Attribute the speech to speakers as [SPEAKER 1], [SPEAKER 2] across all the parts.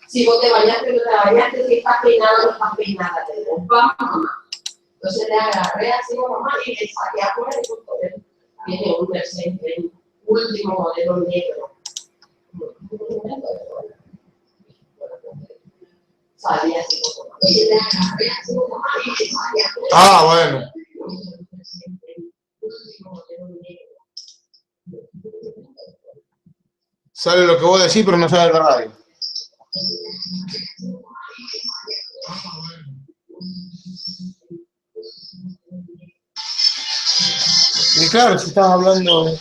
[SPEAKER 1] Si vos te bañaste o no te bañaste, si estás peinada o no estás peinada, te digo, vamos mamá. Entonces le agarré así a mamá y le saqué afuera y justo viene un Mercedes, último modelo negro. Salí así como mamá. Y le agarré así como mamá y le saqué afuera.
[SPEAKER 2] Ah, bueno. Sale lo que vos decís, pero no sale de la radio. Y claro, si estabas hablando...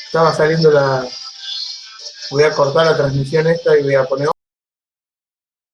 [SPEAKER 2] Estaba saliendo la... Voy a cortar la transmisión esta y voy a poner...